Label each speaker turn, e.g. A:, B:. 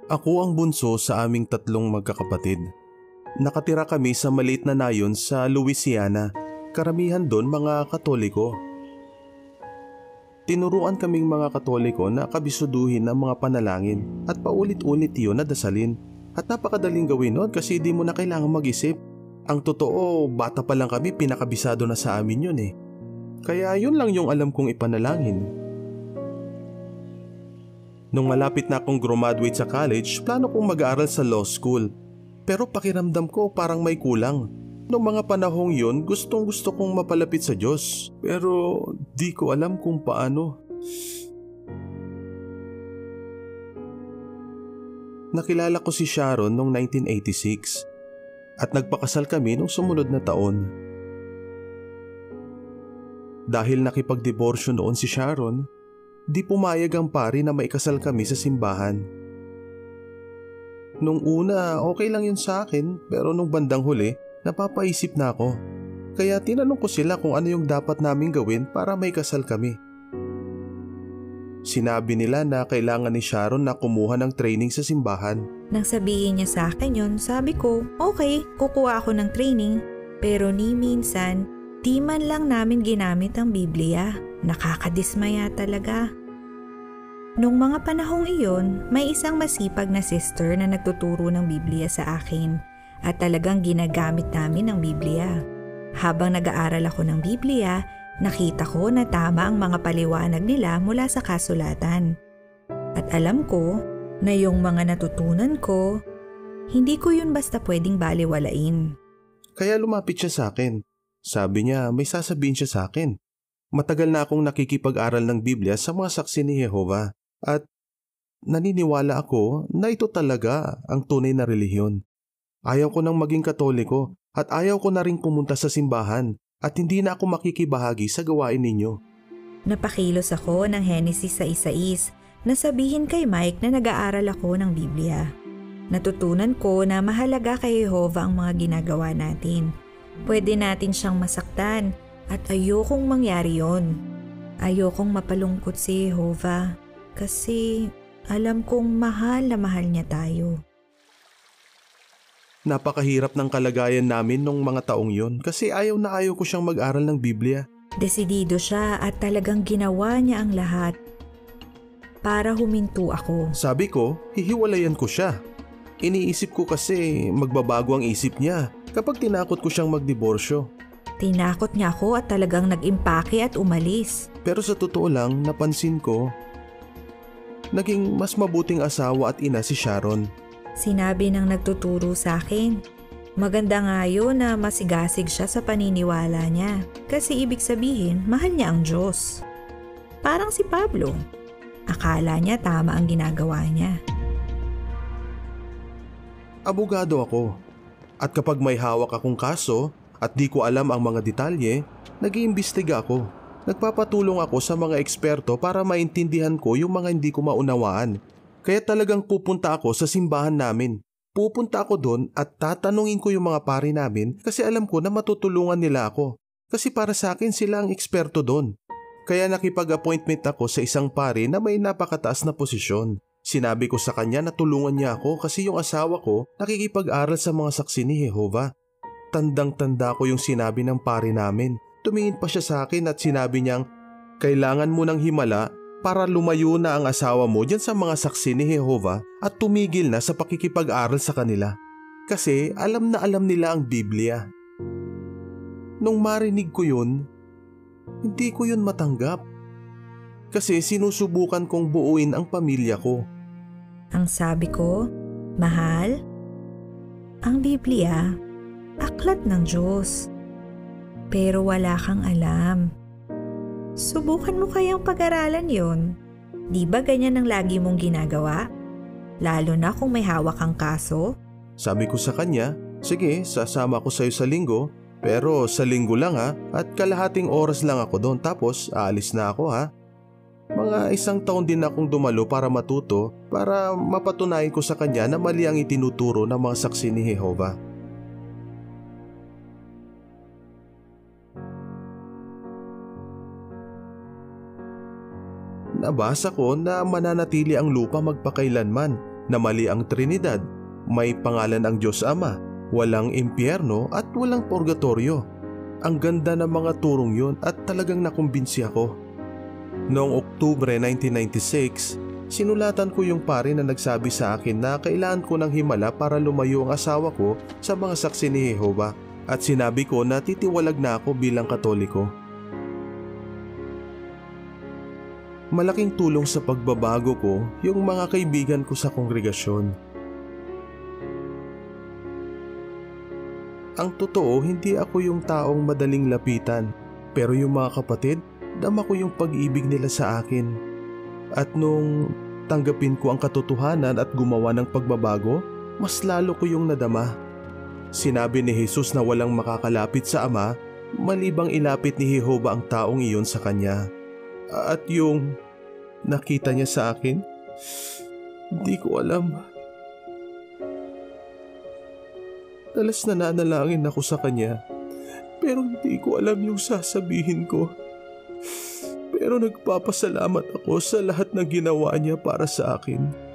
A: Ako ang bunso sa aming tatlong magkakapatid. Nakatira kami sa maliit na nayon sa Louisiana. Karamihan doon mga Katoliko. Tinuruan kaming mga Katoliko na kabisuduhin ang mga panalangin at paulit-ulit iyon na dasalin. At napakadaling gawin noon kasi di mo na kailangan mag-isip. Ang totoo, bata pa lang kami, pinakabisado na sa amin yun eh. Kaya yun lang yung alam kong ipanalangin. Nung malapit na akong graduate sa college, plano kong mag-aaral sa law school. Pero pakiramdam ko parang may kulang. Noong mga panahong yun, gustong gusto kong mapalapit sa Diyos. Pero di ko alam kung paano. Nakilala ko si Sharon noong 1986 at nagpakasal kami noong sumunod na taon. Dahil nakipagdiborsyo noon si Sharon, di pumayag ang pari na maikasal kami sa simbahan. Nung una, okay lang yun sa akin, pero nung bandang huli, napapaisip na ako. Kaya tinanong ko sila kung ano yung dapat naming gawin para maikasal kami. Sinabi nila na kailangan ni Sharon na kumuha ng training sa simbahan.
B: Nang sabihin niya sa akin yun, sabi ko, okay, kukuha ako ng training. Pero ni minsan, di man lang namin ginamit ang Biblia. Nakakadismaya talaga. Nung mga panahong iyon, may isang masipag na sister na nagtuturo ng Biblia sa akin at talagang ginagamit namin ang Biblia. Habang nag-aaral ako ng Biblia, nakita ko na tama ang mga paliwanag nila mula sa kasulatan. At alam ko na yung mga natutunan ko, hindi ko yun basta pwedeng baliwalain.
A: Kaya lumapit siya sa akin. Sabi niya may sasabihin siya sa akin. Matagal na akong nakikipag-aral ng Biblia sa mga saksi ni Jehovah at naniniwala ako na ito talaga ang tunay na relihiyon. Ayaw ko nang maging Katoliko at ayaw ko na rin pumunta sa simbahan at hindi na ako makikibahagi sa gawain ninyo.
B: Napakilos ako ng Henesis 6:6 na sabihin kay Mike na nag-aaral ako ng Biblia. Natutunan ko na mahalaga kay Jehovah ang mga ginagawa natin. Pwede natin siyang masaktan at ayokong mangyari yon. Ayokong mapalungkot si Jehovah kasi alam kong mahal na mahal niya tayo.
A: Napakahirap ng kalagayan namin nung mga taong yon kasi ayaw na ayaw ko siyang mag-aral ng Biblia.
B: Desidido siya at talagang ginawa niya ang lahat para huminto ako.
A: Sabi ko, hihiwalayan ko siya. Iniisip ko kasi magbabago ang isip niya kapag tinakot ko siyang magdiborsyo.
B: Tinakot niya ako at talagang nag-impake at umalis.
A: Pero sa totoo lang, napansin ko, naging mas mabuting asawa at ina si Sharon.
B: Sinabi ng nagtuturo sa akin. Maganda nga yun na masigasig siya sa paniniwala niya kasi ibig sabihin mahal niya ang Diyos. Parang si Pablo. Akala niya tama ang ginagawa niya.
A: Abogado ako at kapag may hawak akong kaso at di ko alam ang mga detalye, nag-iimbestiga ako. Nagpapatulong ako sa mga eksperto para maintindihan ko yung mga hindi ko maunawaan. Kaya talagang pupunta ako sa simbahan namin. Pupunta ako doon at tatanungin ko yung mga pari namin kasi alam ko na matutulungan nila ako. Kasi para sa akin sila ang eksperto doon. Kaya nakipag-appointment ako sa isang pari na may napakataas na posisyon. Sinabi ko sa kanya na tulungan niya ako kasi yung asawa ko nakikipag-aral sa mga saksi ni Jehovah. Tandang-tanda ko yung sinabi ng pari namin. Tumingin pa siya sa akin at sinabi niyang, kailangan mo ng himala para lumayo na ang asawa mo dyan sa mga saksi ni Jehovah at tumigil na sa pakikipag-aral sa kanila. Kasi alam na alam nila ang Biblia. Nung marinig ko yun, hindi ko yun matanggap. Kasi sinusubukan kong buuin ang pamilya ko.
B: Ang sabi ko, mahal, ang Biblia, aklat ng Diyos. Pero wala kang alam. Subukan mo kayang pag-aralan yon. Di ba ganyan ang lagi mong ginagawa? Lalo na kung may hawak kang kaso?
A: Sabi ko sa kanya, sige, sasama ko sa'yo sa linggo, pero sa linggo lang ha, at kalahating oras lang ako doon tapos aalis na ako ha. Mga 1 taon din akong dumalo para matuto para mapatunayan ko sa kanya na mali ang itinuturo ng mga saksi ni Jehovah. Nabasa ko na mananatili ang lupa magpakailanman na mali ang Trinidad, may pangalan ang Diyos Ama, walang impyerno at walang purgatorio. Ang ganda ng mga turong yun at talagang nakumbinsi ako. Noong Oktubre 1996, sinulatan ko yung pare na nagsabi sa akin na kailangan ko ng himala para lumayo ang asawa ko sa mga saksi ni Jehova at sinabi ko na titiwalag na ako bilang Katoliko. Malaking tulong sa pagbabago ko yung mga kaibigan ko sa kongregasyon. Ang totoo, hindi ako yung taong madaling lapitan, pero yung mga kapatid, dama ko yung pag-ibig nila sa akin. At nung tanggapin ko ang katotohanan at gumawa ng pagbabago, mas lalo ko yung nadama. Sinabi ni Jesus na walang makakalapit sa Ama, malibang ilapit ni Jehova ang taong iyon sa kanya. At yung nakita niya sa akin, hindi ko alam. Dalas nananalangin ako sa kanya, pero hindi ko alam yung sasabihin ko. Pero nagpapasalamat ako sa lahat na ginawa niya para sa akin.